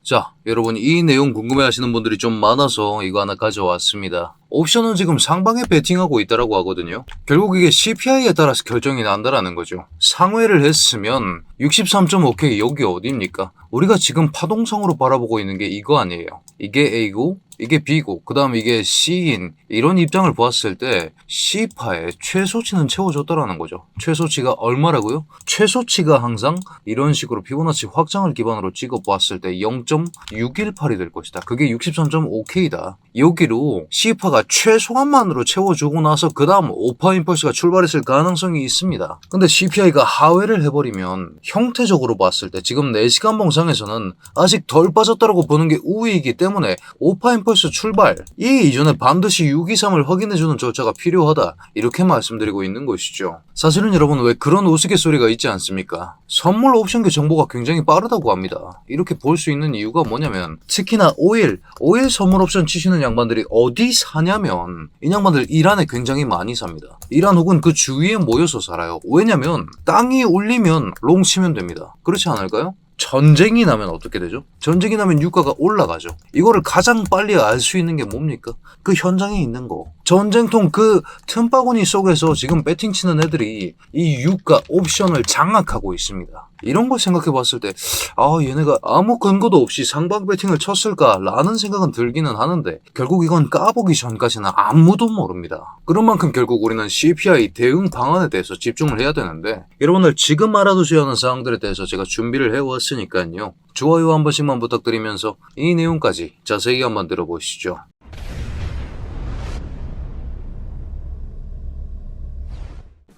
자, 여러분 이 내용 궁금해하시는 분들이 좀 많아서 이거 하나 가져왔습니다. 옵션은 지금 상방에 베팅하고 있다라고 하거든요. 결국 이게 CPI에 따라서 결정이 난다라는 거죠. 상회를 했으면 63.5K 여기 어디입니까? 우리가 지금 파동성으로 바라보고 있는 게 이거 아니에요. 이게 A고 이게 B고 그 다음 이게 C인 이런 입장을 보았을 때 C파의 최소치는 채워줬다라는 거죠. 최소치가 얼마라고요? 최소치가 항상 이런 식으로 피보나치 확장을 기반으로 찍어보았을 때 0.618이 될 것이다. 그게 63.5K다. 여기로 C파가 최소한만으로 채워주고 나서 그 다음 5파 임펄스가 출발했을 가능성이 있습니다. 근데 CPI가 하회를 해버리면 형태적으로 봤을 때 지금 4시간 봉상에서는 아직 덜 빠졌다라고 보는 게 우위이기 때문에 5파 임펄스 출발 이 이전에 반드시 623을 확인해주는 절차가 필요하다 이렇게 말씀드리고 있는 것이죠. 사실은 여러분 왜 그런 우스갯소리가 있지 않습니까? 선물 옵션계 정보가 굉장히 빠르다고 합니다. 이렇게 볼 수 있는 이유가 뭐냐면 특히나 오일 선물 옵션 치시는 양반들이 어디 사냐면 이 양반들 이란에 굉장히 많이 삽니다. 이란 혹은 그 주위에 모여서 살아요. 왜냐면 땅이 울리면 롱 치면 됩니다. 그렇지 않을까요? 전쟁이 나면 어떻게 되죠? 전쟁이 나면 유가가 올라가죠. 이거를 가장 빨리 알 수 있는 게 뭡니까? 그 현장에 있는 거. 전쟁통 그 틈바구니 속에서 지금 배팅 치는 애들이 이 유가 옵션을 장악하고 있습니다. 이런 걸 생각해 봤을 때 얘네가 아무 근거도 없이 상방 배팅을 쳤을까 라는 생각은 들기는 하는데 결국 이건 까보기 전까지는 아무도 모릅니다. 그런 만큼 결국 우리는 CPI 대응 방안에 대해서 집중을 해야 되는데 여러분들 지금 알아두셔야 하는 사항들에 대해서 제가 준비를 해왔으니까요. 좋아요 한 번씩만 부탁드리면서 이 내용까지 자세히 한번 들어보시죠.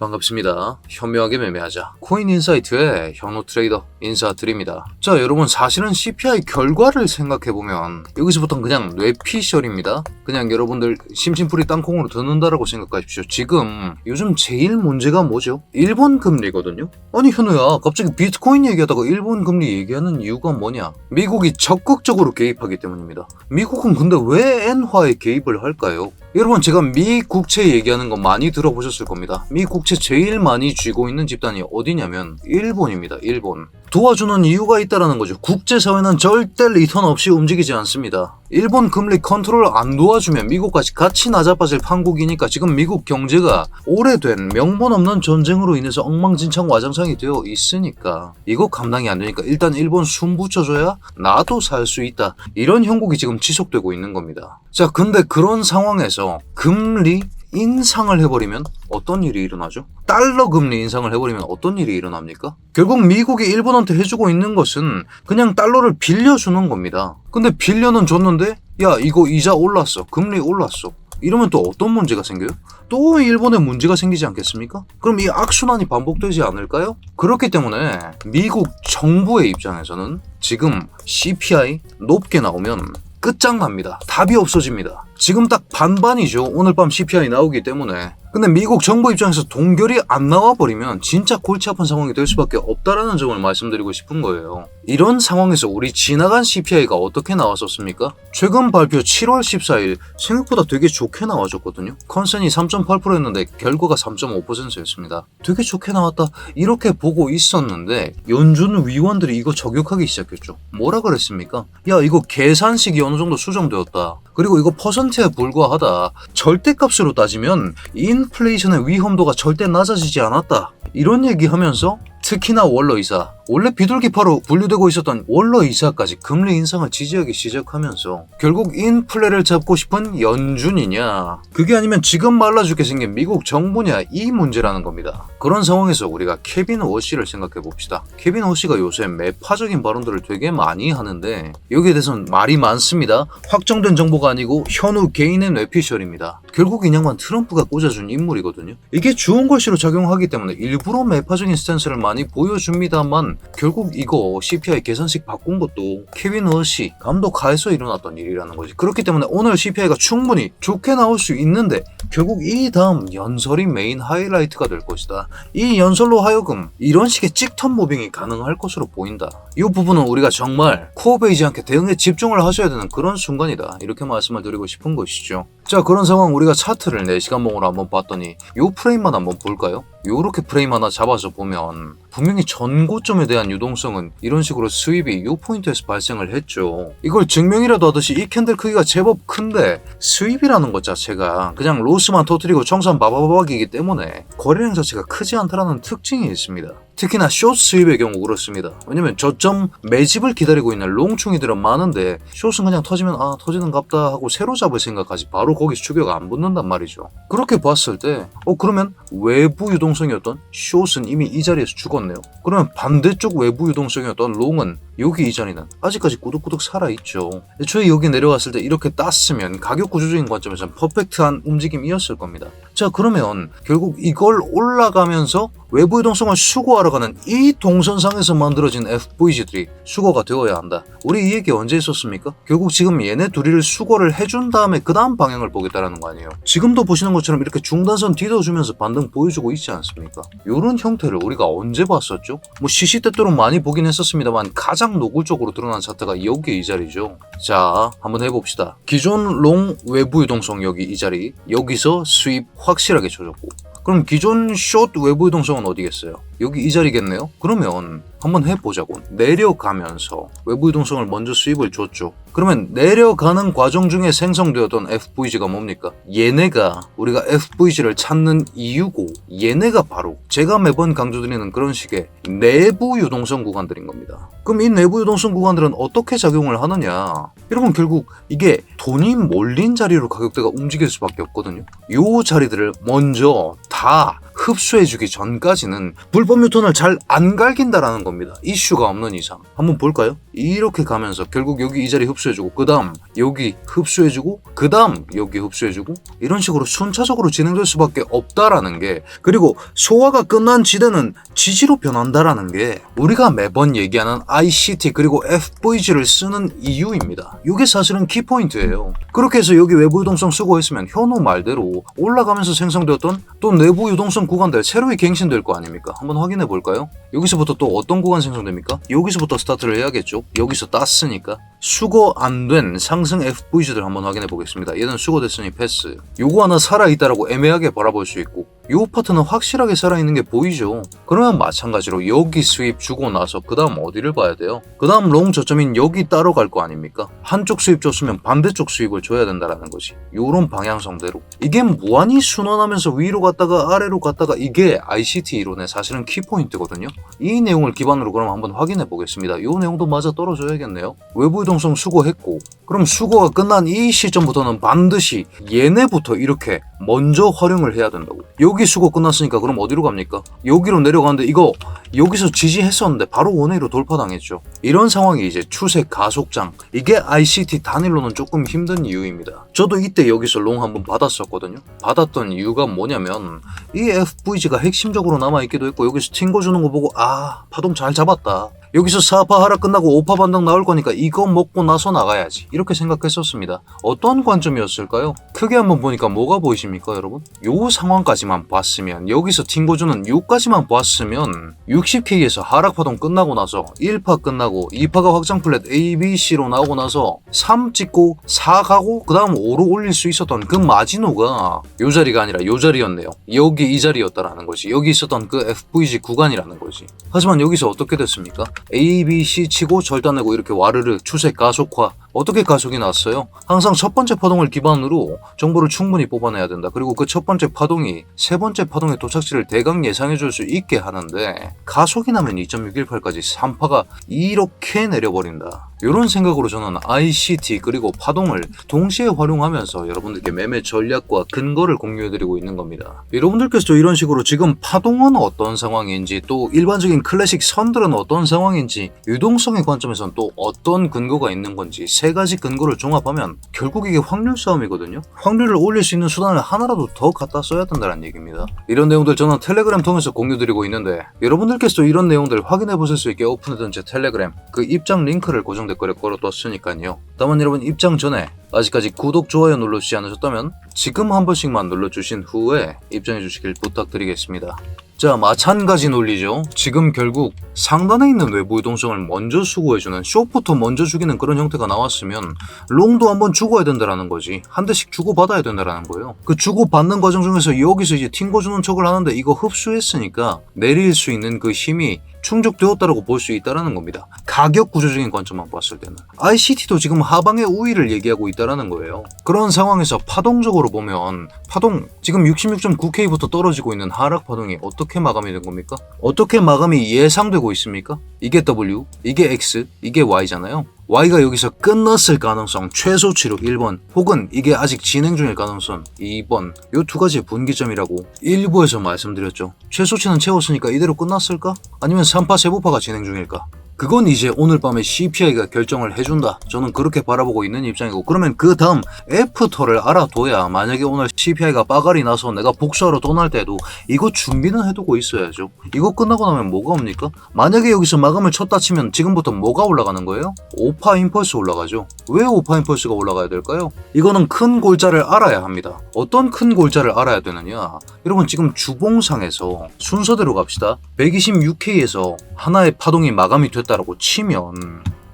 반갑습니다. 현명하게 매매하자. 코인인사이트의 현우 트레이더 인사드립니다. 자, 여러분 사실은 CPI 결과를 생각해보면 여기서부터는 그냥 뇌피셜입니다. 그냥 여러분들 심심풀이 땅콩으로 듣는다라고 생각하십시오. 지금 요즘 제일 문제가 뭐죠? 일본 금리거든요. 아니 현우야 갑자기 비트코인 얘기하다가 일본 금리 얘기하는 이유가 뭐냐? 미국이 적극적으로 개입하기 때문입니다. 미국은 근데 왜 엔화에 개입을 할까요? 여러분 제가 미 국채 얘기하는 거 많이 들어보셨을 겁니다. 미 국채 제일 많이 쥐고 있는 집단이 어디냐면 일본입니다. 일본. 도와주는 이유가 있다라는 거죠. 국제사회는 절대 리턴 없이 움직이지 않습니다. 일본 금리 컨트롤 안 도와주면 미국까지 같이 나자빠질 판국이니까 지금 미국 경제가 오래된 명분 없는 전쟁으로 인해서 엉망진창 와장창이 되어 있으니까 이거 감당이 안 되니까 일단 일본 숨 붙여줘야 나도 살 수 있다. 이런 형국이 지금 지속되고 있는 겁니다. 자, 근데 그런 상황에서 금리 인상을 해버리면 어떤 일이 일어나죠? 달러 금리 인상을 해버리면 어떤 일이 일어납니까? 결국 미국이 일본한테 해주고 있는 것은 그냥 달러를 빌려주는 겁니다. 근데 빌려는 줬는데 야 이거 이자 올랐어. 금리 올랐어. 이러면 또 어떤 문제가 생겨요? 또 일본에 문제가 생기지 않겠습니까? 그럼 이 악순환이 반복되지 않을까요? 그렇기 때문에 미국 정부의 입장에서는 지금 CPI 높게 나오면 끝장납니다. 답이 없어집니다. 지금 딱 반반이죠. 오늘 밤 CPI 나오기 때문에. 근데 미국 정부 입장에서 동결이 안 나와버리면 진짜 골치 아픈 상황이 될 수밖에 없다라는 점을 말씀드리고 싶은 거예요. 이런 상황에서 우리 지나간 CPI가 어떻게 나왔었습니까? 최근 발표 7월 14일 생각보다 되게 좋게 나와줬거든요. 컨센이 3.8%였는데 결과가 3.5%였습니다. 되게 좋게 나왔다 이렇게 보고 있었는데 연준 위원들이 이거 저격하기 시작했죠. 뭐라 그랬습니까? 야 이거 계산식이 어느 정도 수정되었다. 그리고 이거 퍼센트에 불과하다. 절대값으로 따지면 인플레이션의 위험도가 절대 낮아지지 않았다. 이런 얘기하면서 특히나 월러이사, 원래 비둘기파로 분류되고 있었던 월러이사까지 금리 인상을 지지하기 시작하면서 결국 인플레를 잡고 싶은 연준이냐 그게 아니면 지금 말라 죽게 생긴 미국 정부냐 이 문제라는 겁니다. 그런 상황에서 우리가 케빈 워시를 생각해 봅시다. 케빈 워시가 요새 매파적인 발언들을 되게 많이 하는데 여기에 대해서는 말이 많습니다. 확정된 정보가 아니고 현우 개인의 뇌피셜입니다. 결국 이 양반 트럼프가 꽂아준 인물이거든요. 이게 주온 글씨로 작용하기 때문에 일부러 매파적인 스탠스를 많이 보여줍니다만 결국 이거 CPI 계산식 바꾼 것도 케빈 워시 감독 하에서 일어났던 일이라는 거지. 그렇기 때문에 오늘 CPI가 충분히 좋게 나올 수 있는데 결국 이 다음 연설이 메인 하이라이트가 될 것이다. 이 연설로 하여금 이런 식의 찍턴 모빙이 가능할 것으로 보인다. 이 부분은 우리가 정말 코어베이지 않게 대응에 집중을 하셔야 되는 그런 순간이다. 이렇게 말씀을 드리고 싶은 것이죠. 자, 그런 상황 우리가 차트를 4시간 봉으로 한번 봤더니 이 프레임만 한번 볼까요? 요렇게 프레임 하나 잡아서 보면 분명히 전고점에 대한 유동성은 이런 식으로 수입이 요 포인트에서 발생을 했죠. 이걸 증명이라도 하듯이 이 캔들 크기가 제법 큰데 수입이라는 것 자체가 그냥 로스만 터뜨리고 청산 바바바박이기 때문에 거래량 자체가 크지 않다라는 특징이 있습니다. 특히나 숏 수입의 경우 그렇습니다. 왜냐면 저점 매집을 기다리고 있는 롱충이들은 많은데 숏은 그냥 터지면 아 터지는갑다 하고 새로 잡을 생각하지 바로 거기서 추격 안 붙는단 말이죠. 그렇게 봤을 때 그러면 외부 유동성이었던 숏은 이미 이 자리에서 죽었네요. 그러면 반대쪽 외부 유동성이었던 롱은 여기 이 자리는 아직까지 꾸덕꾸덕 살아있죠. 애초에 여기 내려왔을 때 이렇게 땄으면 가격 구조적인 관점에서는 퍼펙트한 움직임이었을 겁니다. 자 그러면 결국 이걸 올라가면서 외부 유동성을 수거하러 가는 이 동선상에서 만들어진 FVG들이 수거가 되어야 한다. 우리 이 얘기 언제 했었습니까? 결국 지금 얘네 둘이를 수거를 해준 다음에 그 다음 방향을 보겠다라는 거 아니에요. 지금도 보시는 것처럼 이렇게 중단선 뒤져주면서 반등 보여주고 있지 않습니까? 이런 형태를 우리가 언제 봤었죠? 뭐 시시때때로 많이 보긴 했었습니다만 가장 노골적으로 드러난 차트가 여기 이 자리죠. 자 한번 해봅시다. 기존 롱 외부 유동성 여기 이 자리, 여기서 수입 확실하게 쳐줬고, 그럼 기존 숏 외부 유동성은 어디겠어요? 여기 이 자리겠네요? 그러면 한번 해보자고. 내려가면서 외부 유동성을 먼저 수입을 줬죠. 그러면 내려가는 과정 중에 생성되었던 FVG가 뭡니까? 얘네가 우리가 FVG를 찾는 이유고, 얘네가 바로 제가 매번 강조드리는 그런 식의 내부 유동성 구간들인 겁니다. 그럼 이 내부 유동성 구간들은 어떻게 작용을 하느냐? 여러분 결국 이게 돈이 몰린 자리로 가격대가 움직일 수밖에 없거든요. 요 자리들을 먼저 다 흡수해주기 전까지는 불법 유턴을 잘 안 갈긴다라는 겁니다. 이슈가 없는 이상. 한번 볼까요? 이렇게 가면서 결국 여기 이 자리 흡수해주고, 그 다음 여기 흡수해주고, 그 다음 여기 흡수해주고, 이런 식으로 순차적으로 진행될 수밖에 없다라는 게, 그리고 소화가 끝난 지대는 지지로 변한다라는 게 우리가 매번 얘기하는 ICT 그리고 FVG를 쓰는 이유입니다. 이게 사실은 키포인트예요. 그렇게 해서 여기 외부 유동성 수거했으면 현우 말대로 올라가면서 생성되었던 또 내부 유동성 구간들 새로이 갱신될 거 아닙니까? 한번 확인해 볼까요? 여기서부터 또 어떤 구간 생성됩니까? 여기서부터 스타트를 해야겠죠? 여기서 땄으니까. 수거 안 된 상승 FVG들 한번 확인해 보겠습니다. 얘는 수거됐으니 패스. 요거 하나 살아있다라고 애매하게 바라볼 수 있고, 요 파트는 확실하게 살아있는 게 보이죠? 그러면 마찬가지로 여기 수입 주고 나서 그 다음 어디를 봐야 돼요? 그 다음 롱 저점인 여기 따로 갈 거 아닙니까? 한쪽 수입 줬으면 반대쪽 수입을 줘야 된다라는 거지. 요런 방향성대로. 이게 무한히 순환하면서 위로 갔다가 아래로 갔다가 이게 ICT 이론의 사실은 키포인트거든요. 이 내용을 기반으로 그럼 한번 확인해 보겠습니다. 요 내용도 맞아 떨어져야겠네요. 외부 유동성 수거했고, 그럼 수거가 끝난 이 시점부터는 반드시 얘네부터 이렇게 먼저 활용을 해야 된다고. 여기 수거 끝났으니까 그럼 어디로 갑니까? 여기로 내려가는데 이거 여기서 지지했었는데 바로 원웨이로 돌파당했죠. 이런 상황이 이제 추세 가속장. 이게 ICT 단일로는 조금 힘든 이유입니다. 저도 이때 여기서 롱 한번 받았었거든요. 받았던 이유가 뭐냐면 이 FVG가 핵심적으로 남아있기도 했고, 여기서 튕거 주는 거 보고 아 파동 잘 잡았다. 여기서 4파 하락 끝나고 5파 반등 나올 거니까 이거 먹고 나서 나가야지, 이렇게 생각했었습니다. 어떤 관점이었을까요? 크게 한번 보니까 뭐가 보이십니까 여러분? 요 상황까지만 봤으면, 여기서 튕고주는 요까지만 봤으면 60K에서 하락 파동 끝나고 나서 1파 끝나고 2파가 확장 플랫 A, B, C로 나오고 나서 3 찍고 4 가고 그 다음 5로 올릴 수 있었던 그 마지노가 요 자리가 아니라 요 자리였네요. 여기 이 자리였다라는 거지. 여기 있었던 그 FVG 구간이라는 거지. 하지만 여기서 어떻게 됐습니까? A, B, C 치고 절단내고 이렇게 와르르 추세 가속화. 어떻게 가속이 났어요? 항상 첫 번째 파동을 기반으로 정보를 충분히 뽑아내야 된다. 그리고 그 첫 번째 파동이 세 번째 파동의 도착지를 대강 예상해 줄 수 있게 하는데, 가속이 나면 2.618까지 3파가 이렇게 내려버린다. 이런 생각으로 저는 ICT 그리고 파동을 동시에 활용하면서 여러분들께 매매 전략과 근거를 공유해드리고 있는 겁니다. 여러분들께서도 이런 식으로 지금 파동은 어떤 상황인지, 또 일반적인 클래식 선들은 어떤 상황인지, 유동성의 관점에서는 또 어떤 근거가 있는 건지 세 가지 근거를 종합하면 결국 이게 확률 싸움이거든요. 확률을 올릴 수 있는 수단을 하나라도 더 갖다 써야 된다는 얘기입니다. 이런 내용들 저는 텔레그램 통해서 공유드리고 있는데, 여러분들께서도 이런 내용들 확인해 보실 수 있게 오픈해둔 제 텔레그램 그 입장 링크를 고정 댓글에 걸어뒀으니까요. 다만 여러분 입장 전에 아직까지 구독, 좋아요 눌러주지 않으셨다면 지금 한 번씩만 눌러주신 후에 입장해 주시길 부탁드리겠습니다. 자, 마찬가지 논리죠. 지금 결국 상단에 있는 외부 이동성을 먼저 수고해주는, 숏부터 먼저 죽이는 그런 형태가 나왔으면 롱도 한번 죽어야 된다라는 거지. 한 대씩 주고받아야 된다라는 거예요. 그 주고받는 과정 중에서 여기서 이제 튕겨주는 척을 하는데 이거 흡수했으니까 내릴 수 있는 그 힘이 충족되었다라고 볼 수 있다라는 겁니다. 가격 구조적인 관점만 봤을 때는 ICT도 지금 하방의 우위를 얘기하고 있다라는 거예요. 그런 상황에서 파동적으로 보면 파동 지금 66.9K부터 떨어지고 있는 하락 파동이 어떻게 마감이 된 겁니까? 어떻게 마감이 예상되고 있습니까? 이게 W, 이게 X, 이게 Y잖아요. Y가 여기서 끝났을 가능성 최소치로 1번, 혹은 이게 아직 진행 중일 가능성 2번. 요 두 가지의 분기점이라고 일부에서 말씀드렸죠. 최소치는 채웠으니까 이대로 끝났을까? 아니면 3파 세부파가 진행 중일까? 그건 이제 오늘 밤에 CPI가 결정을 해준다. 저는 그렇게 바라보고 있는 입장이고, 그러면 그 다음 애프터를 알아둬야 만약에 오늘 CPI가 빠갈이 나서 내가 복수하러 떠날 때도 이거 준비는 해두고 있어야죠. 이거 끝나고 나면 뭐가 옵니까? 만약에 여기서 마감을 쳤다 치면 지금부터 뭐가 올라가는 거예요? 오파 임펄스 올라가죠. 왜 오파 임펄스가 올라가야 될까요? 이거는 큰 골자를 알아야 합니다. 어떤 큰 골자를 알아야 되느냐? 여러분 지금 주봉상에서 순서대로 갑시다. 126K에서 하나의 파동이 마감이 됐다라고 치면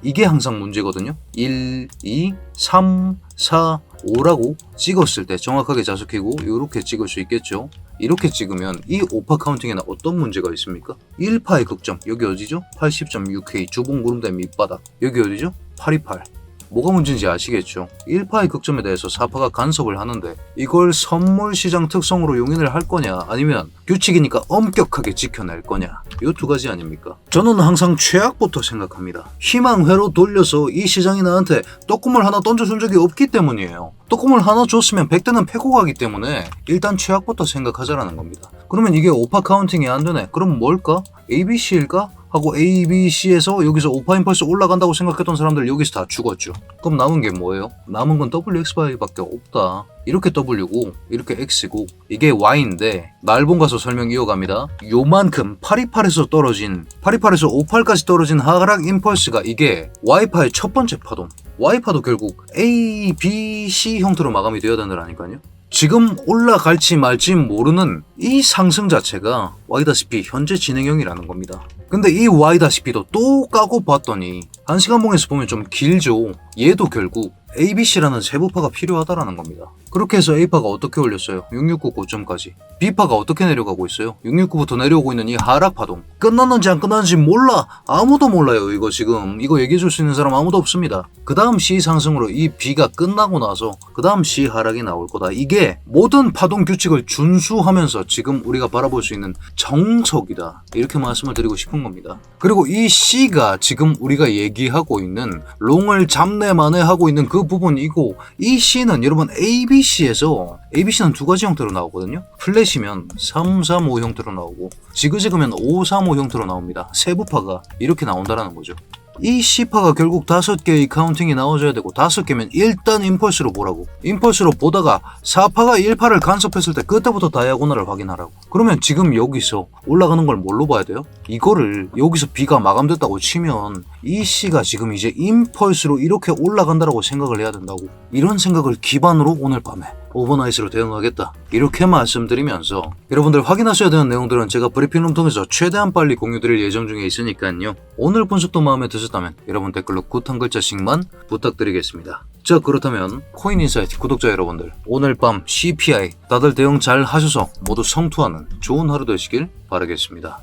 이게 항상 문제거든요. 1, 2, 3, 4, 5라고 찍었을 때 정확하게 자석키고 이렇게 찍을 수 있겠죠. 이렇게 찍으면 이 오파 카운팅에는 어떤 문제가 있습니까? 1파의 극점, 여기 어디죠? 80.6K 주봉 구름대 밑바닥, 여기 어디죠? 828. 뭐가 문제인지 아시겠죠? 1파의 극점에 대해서 4파가 간섭을 하는데 이걸 선물 시장 특성으로 용인을 할 거냐, 아니면 규칙이니까 엄격하게 지켜낼 거냐, 이 두 가지 아닙니까? 저는 항상 최악부터 생각합니다. 희망회로 돌려서 이 시장이 나한테 떡국물 하나 던져준 적이 없기 때문이에요. 떡국물 하나 줬으면 100대는 패고 가기 때문에 일단 최악부터 생각하자라는 겁니다. 그러면 이게 오파 카운팅이 안 되네. 그럼 뭘까? ABC일까? 하고 ABC에서 여기서 오파 임펄스 올라간다고 생각했던 사람들 여기서 다 죽었죠. 그럼 남은 게 뭐예요? 남은 건 WXY밖에 없다. 이렇게 W고 이렇게 X고 이게 Y인데 날본 가서 설명 이어갑니다. 요만큼 828에서 떨어진 828에서 58까지 떨어진 하락 임펄스가 이게 Y파의 첫 번째 파동. Y파도 결국 A, B, C 형태로 마감이 되어야 된다니까요. 지금 올라갈지 말지 모르는 이 상승 자체가 Y다시피 현재 진행형이라는 겁니다. 근데 이 Y다시피도 또 까고 봤더니 1시간봉에서 보면 좀 길죠. 얘도 결국 ABC라는 세부파가 필요하다라는 겁니다. 그렇게 해서 A파가 어떻게 올렸어요? 669 고점까지. B파가 어떻게 내려가고 있어요? 669부터 내려오고 있는 이 하락파동. 끝났는지 안 끝났는지 몰라. 아무도 몰라요. 이거 지금. 이거 얘기해줄 수 있는 사람 아무도 없습니다. 그 다음 C 상승으로 이 B가 끝나고 나서 그 다음 C 하락이 나올 거다. 이게 모든 파동 규칙을 준수하면서 지금 우리가 바라볼 수 있는 정석이다. 이렇게 말씀을 드리고 싶은 겁니다. 그리고 이 C가 지금 우리가 얘기하고 있는 롱을 잡내만에 하고 있는 그 부분이고, 이 C는 여러분 ABC에서 ABC는 두 가지 형태로 나오거든요. 플랫이면 335 형태로 나오고 지그재그면 535 형태로 나옵니다. 세부파가 이렇게 나온다라는 거죠. 이 C파가 결국 5개의 카운팅이 나와줘야 되고, 5개면 일단 임펄스로 보라고. 임펄스로 보다가 4파가 1파를 간섭했을 때 그때부터 다이아고널을 확인하라고. 그러면 지금 여기서 올라가는 걸 뭘로 봐야 돼요? 이거를 여기서 B가 마감됐다고 치면 이 C가 지금 이제 임펄스로 이렇게 올라간다라고 생각을 해야 된다고. 이런 생각을 기반으로 오늘 밤에 오버나이트로 대응하겠다, 이렇게 말씀드리면서 여러분들 확인하셔야 되는 내용들은 제가 브리핑룸 통해서 최대한 빨리 공유드릴 예정 중에 있으니까요. 오늘 분석도 마음에 드셨다면 여러분 댓글로 굿 한 글자씩만 부탁드리겠습니다. 자, 그렇다면 코인인사이트 구독자 여러분들, 오늘 밤 CPI 다들 대응 잘 하셔서 모두 성투하는 좋은 하루 되시길 바라겠습니다.